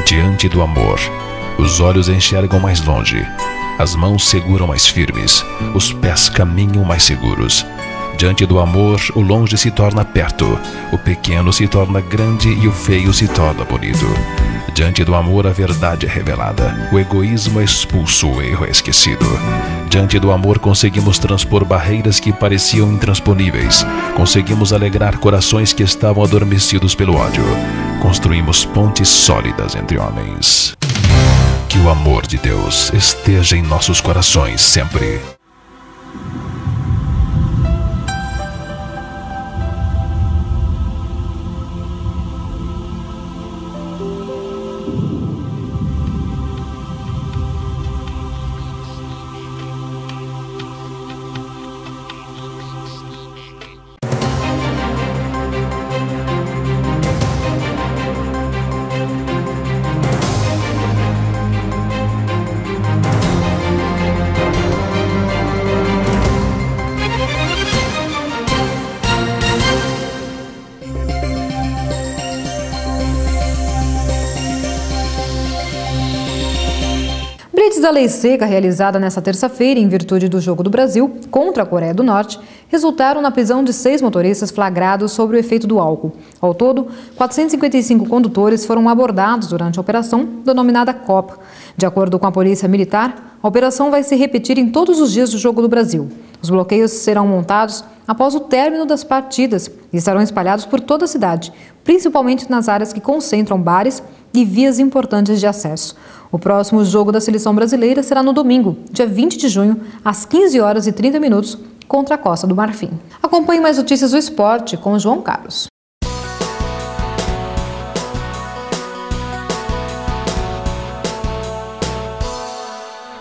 Diante do amor, os olhos enxergam mais longe, as mãos seguram mais firmes, os pés caminham mais seguros. Diante do amor, o longe se torna perto, o pequeno se torna grande e o feio se torna bonito. Diante do amor, a verdade é revelada, o egoísmo é expulso, o erro é esquecido. Diante do amor, conseguimos transpor barreiras que pareciam intransponíveis, conseguimos alegrar corações que estavam adormecidos pelo ódio, construímos pontes sólidas entre homens. Que o amor de Deus esteja em nossos corações sempre. Da lei seca realizada nesta terça-feira em virtude do Jogo do Brasil contra a Coreia do Norte resultaram na prisão de 6 motoristas flagrados sob o efeito do álcool. Ao todo, 455 condutores foram abordados durante a operação denominada Copa. De acordo com a Polícia Militar, a operação vai se repetir em todos os dias do Jogo do Brasil. Os bloqueios serão montados após o término das partidas e estarão espalhados por toda a cidade, principalmente nas áreas que concentram bares e vias importantes de acesso. O próximo jogo da seleção brasileira será no domingo, dia 20 de junho, às 15h30, contra a Costa do Marfim. Acompanhe mais notícias do esporte com João Carlos.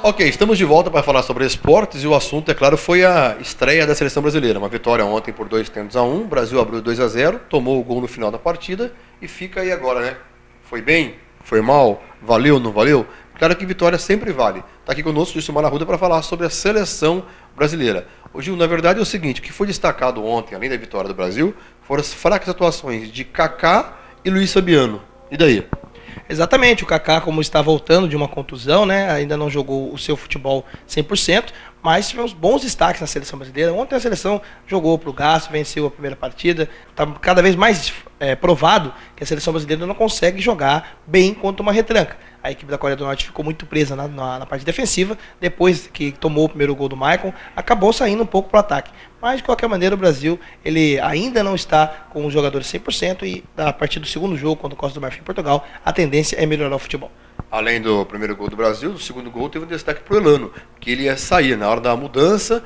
Ok, estamos de volta para falar sobre esportes e o assunto, é claro, foi a estreia da seleção brasileira. Uma vitória ontem por 2-1, o Brasil abriu 2-0, tomou o gol no final da partida e fica aí agora, né? Foi bem? Foi mal? Valeu? Não valeu? Claro que vitória sempre vale. Está aqui conosco o Gilson Arruda para falar sobre a seleção brasileira. Ô Gil, na verdade é o seguinte, o que foi destacado ontem, além da vitória do Brasil, foram as fracas atuações de Kaká e Luiz Fabiano. E daí? Exatamente, o Kaká, como está voltando de uma contusão, né, ainda não jogou o seu futebol 100%, mas tivemos bons destaques na seleção brasileira. Ontem a seleção jogou para o gasto, venceu a primeira partida. Está cada vez mais provado que a seleção brasileira não consegue jogar bem contra uma retranca. A equipe da Coreia do Norte ficou muito presa na parte defensiva. Depois que tomou o primeiro gol do Maicon, acabou saindo um pouco para o ataque. Mas, de qualquer maneira, o Brasil ele ainda não está com os jogadores 100% e, a partir do segundo jogo, contra o Costa do Marfim e Portugal, a tendência é melhorar o futebol. Além do primeiro gol do Brasil, do segundo gol teve um destaque para o Elano, que ele ia sair na hora da mudança.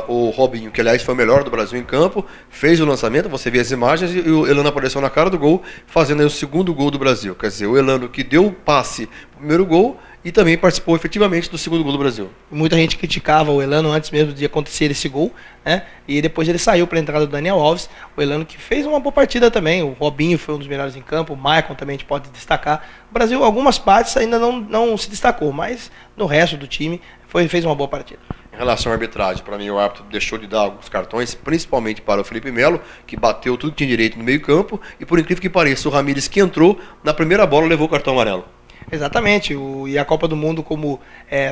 O Robinho, que aliás foi o melhor do Brasil em campo, fez o lançamento, você vê as imagens, e o Elano apareceu na cara do gol, fazendo aí o segundo gol do Brasil. Quer dizer, o Elano que deu o passe para o primeiro gol e também participou efetivamente do segundo gol do Brasil. Muita gente criticava o Elano antes mesmo de acontecer esse gol, né? E depois ele saiu para a entrada do Daniel Alves. O Elano que fez uma boa partida também. O Robinho foi um dos melhores em campo. O Maicon também a gente pode destacar. O Brasil, algumas partes ainda não se destacou, mas no resto do time fez uma boa partida. Em relação à arbitragem, para mim o árbitro deixou de dar alguns cartões, principalmente para o Felipe Melo, que bateu tudo que tinha direito no meio campo, e por incrível que pareça, o Ramírez, que entrou na primeira bola, levou o cartão amarelo. Exatamente, e a Copa do Mundo, como,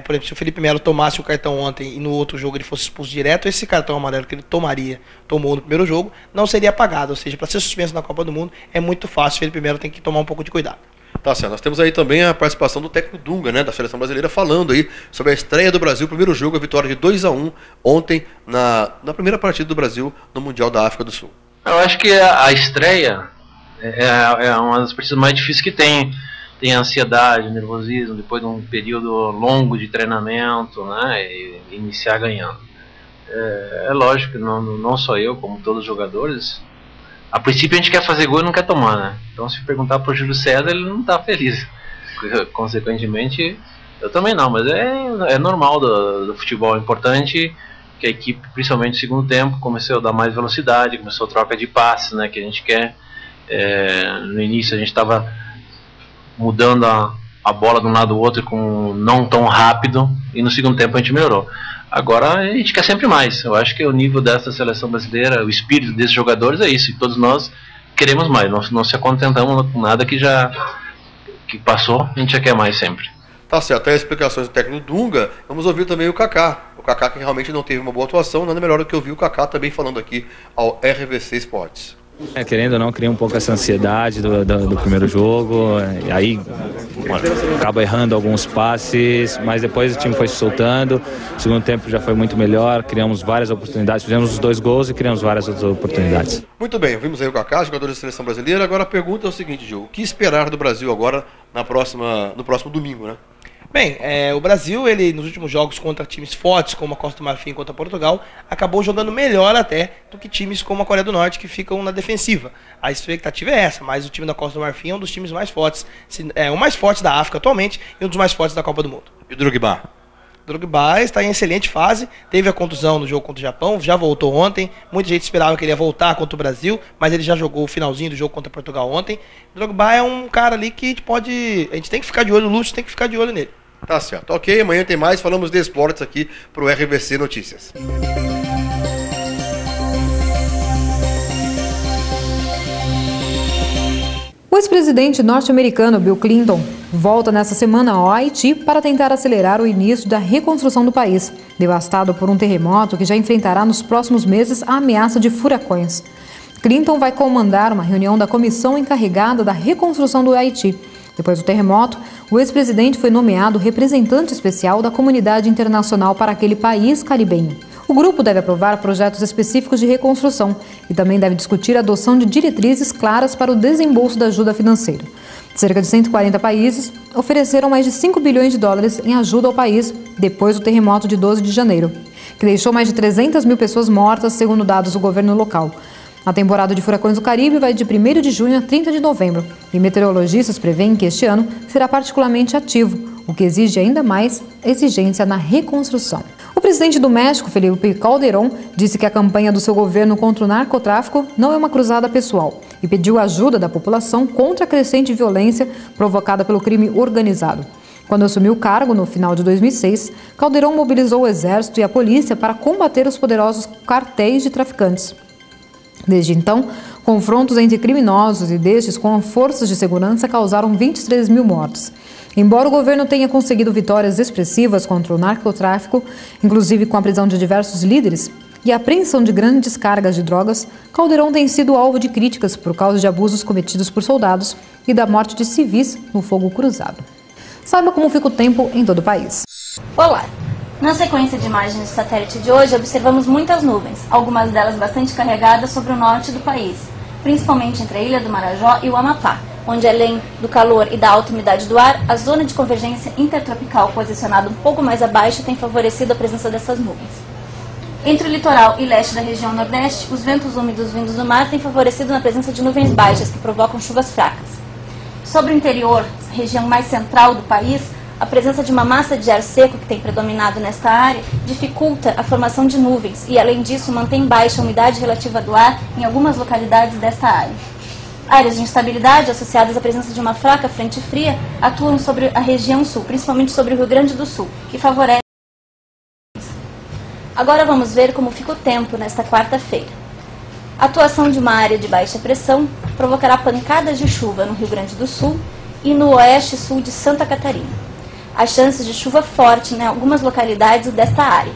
por exemplo, se o Felipe Melo tomasse o cartão ontem e no outro jogo ele fosse expulso direto, esse cartão amarelo que ele tomou no primeiro jogo, não seria apagado, ou seja, para ser suspenso na Copa do Mundo é muito fácil, o Felipe Melo tem que tomar um pouco de cuidado. Tá certo, nós temos aí também a participação do técnico Dunga, né, da seleção brasileira, falando aí sobre a estreia do Brasil, primeiro jogo, a vitória de 2-1 ontem na primeira partida do Brasil no Mundial da África do Sul. Eu acho que a estreia é uma das partidas mais difíceis que tem. Tem ansiedade, nervosismo, depois de um período longo de treinamento, né, e iniciar ganhando. É lógico que não só eu, como todos os jogadores, a princípio a gente quer fazer gol e não quer tomar, né? Então se perguntar para o Júlio César, ele não está feliz. Consequentemente, eu também não, mas é normal do futebol. É importante que a equipe, principalmente no segundo tempo, começou a dar mais velocidade, começou a troca de passes, né, que a gente quer. No início a gente estava mudando a bola de um lado do outro com não tão rápido, e no segundo tempo a gente melhorou. Agora a gente quer sempre mais. Eu acho que o nível dessa seleção brasileira, o espírito desses jogadores é isso, e todos nós queremos mais. Nós não se contentamos com nada que já que passou, a gente já quer mais sempre. Tá certo, até as explicações do técnico Dunga, vamos ouvir também o Kaká. O Kaká que realmente não teve uma boa atuação, nada melhor do que ouvir o Kaká também falando aqui ao RVC Esportes. Querendo ou não, cria um pouco essa ansiedade do primeiro jogo, e aí acaba errando alguns passes, mas depois o time foi se soltando, o segundo tempo já foi muito melhor, criamos várias oportunidades, fizemos os 2 gols e criamos várias outras oportunidades. Muito bem, vimos aí o Kaká, jogador da Seleção Brasileira. Agora a pergunta é o seguinte, Gil, o que esperar do Brasil agora no próximo domingo, né? Bem, o Brasil, ele nos últimos jogos contra times fortes, como a Costa do Marfim contra Portugal, acabou jogando melhor até do que times como a Coreia do Norte, que ficam na defensiva. A expectativa é essa, mas o time da Costa do Marfim é um dos times mais fortes, é o mais forte da África atualmente e um dos mais fortes da Copa do Mundo. E o Drogba? Drogba está em excelente fase, teve a contusão no jogo contra o Japão, já voltou ontem, muita gente esperava que ele ia voltar contra o Brasil, mas ele já jogou o finalzinho do jogo contra Portugal ontem. Drogba é um cara ali que a gente tem que ficar de olho, o Lúcio tem que ficar de olho nele. Tá certo, ok, amanhã tem mais, falamos de esportes aqui pro RVC Notícias. O ex-presidente norte-americano Bill Clinton volta nesta semana ao Haiti para tentar acelerar o início da reconstrução do país, devastado por um terremoto que já enfrentará nos próximos meses a ameaça de furacões. Clinton vai comandar uma reunião da comissão encarregada da reconstrução do Haiti. Depois do terremoto, o ex-presidente foi nomeado representante especial da comunidade internacional para aquele país caribenho. O grupo deve aprovar projetos específicos de reconstrução e também deve discutir a adoção de diretrizes claras para o desembolso da ajuda financeira. Cerca de 140 países ofereceram mais de 5 bilhões de dólares em ajuda ao país depois do terremoto de 12 de janeiro, que deixou mais de 300 mil pessoas mortas, segundo dados do governo local. A temporada de furacões do Caribe vai de 1º de junho a 30 de novembro e meteorologistas preveem que este ano será particularmente ativo, o que exige ainda mais exigência na reconstrução. O presidente do México, Felipe Calderón, disse que a campanha do seu governo contra o narcotráfico não é uma cruzada pessoal e pediu ajuda da população contra a crescente violência provocada pelo crime organizado. Quando assumiu o cargo no final de 2006, Calderón mobilizou o exército e a polícia para combater os poderosos cartéis de traficantes. Desde então, confrontos entre criminosos e destes com forças de segurança causaram 23 mil mortos. Embora o governo tenha conseguido vitórias expressivas contra o narcotráfico, inclusive com a prisão de diversos líderes e a apreensão de grandes cargas de drogas, Calderón tem sido alvo de críticas por causa de abusos cometidos por soldados e da morte de civis no fogo cruzado. Saiba como fica o tempo em todo o país. Olá! Na sequência de imagens de satélite de hoje, observamos muitas nuvens, algumas delas bastante carregadas sobre o norte do país, principalmente entre a Ilha do Marajó e o Amapá, onde além do calor e da alta umidade do ar, a zona de convergência intertropical posicionada um pouco mais abaixo tem favorecido a presença dessas nuvens. Entre o litoral e leste da região nordeste, os ventos úmidos vindos do mar têm favorecido na presença de nuvens baixas que provocam chuvas fracas. Sobre o interior, região mais central do país, a presença de uma massa de ar seco que tem predominado nesta área dificulta a formação de nuvens e, além disso, mantém baixa a umidade relativa do ar em algumas localidades desta área. Áreas de instabilidade associadas à presença de uma fraca frente fria atuam sobre a região sul, principalmente sobre o Rio Grande do Sul, que favorece. Agora vamos ver como fica o tempo nesta quarta-feira. A atuação de uma área de baixa pressão provocará pancadas de chuva no Rio Grande do Sul e no oeste e sul de Santa Catarina. Há chances de chuva forte em algumas localidades desta área.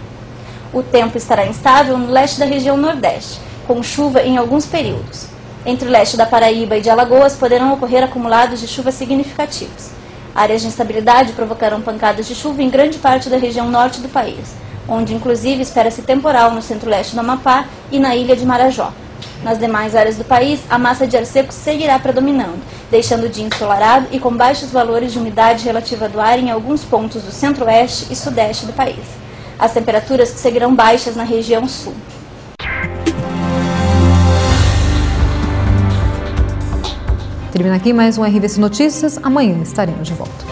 O tempo estará instável no leste da região nordeste, com chuva em alguns períodos. Entre o leste da Paraíba e de Alagoas poderão ocorrer acumulados de chuva significativos. Áreas de instabilidade provocarão pancadas de chuva em grande parte da região norte do país, onde inclusive espera-se temporal no centro-leste do Amapá e na ilha de Marajó. Nas demais áreas do país, a massa de ar seco seguirá predominando, deixando o dia ensolarado e com baixos valores de umidade relativa do ar em alguns pontos do centro-oeste e sudeste do país. As temperaturas seguirão baixas na região sul. Termina aqui mais um RVC Notícias. Amanhã estaremos de volta.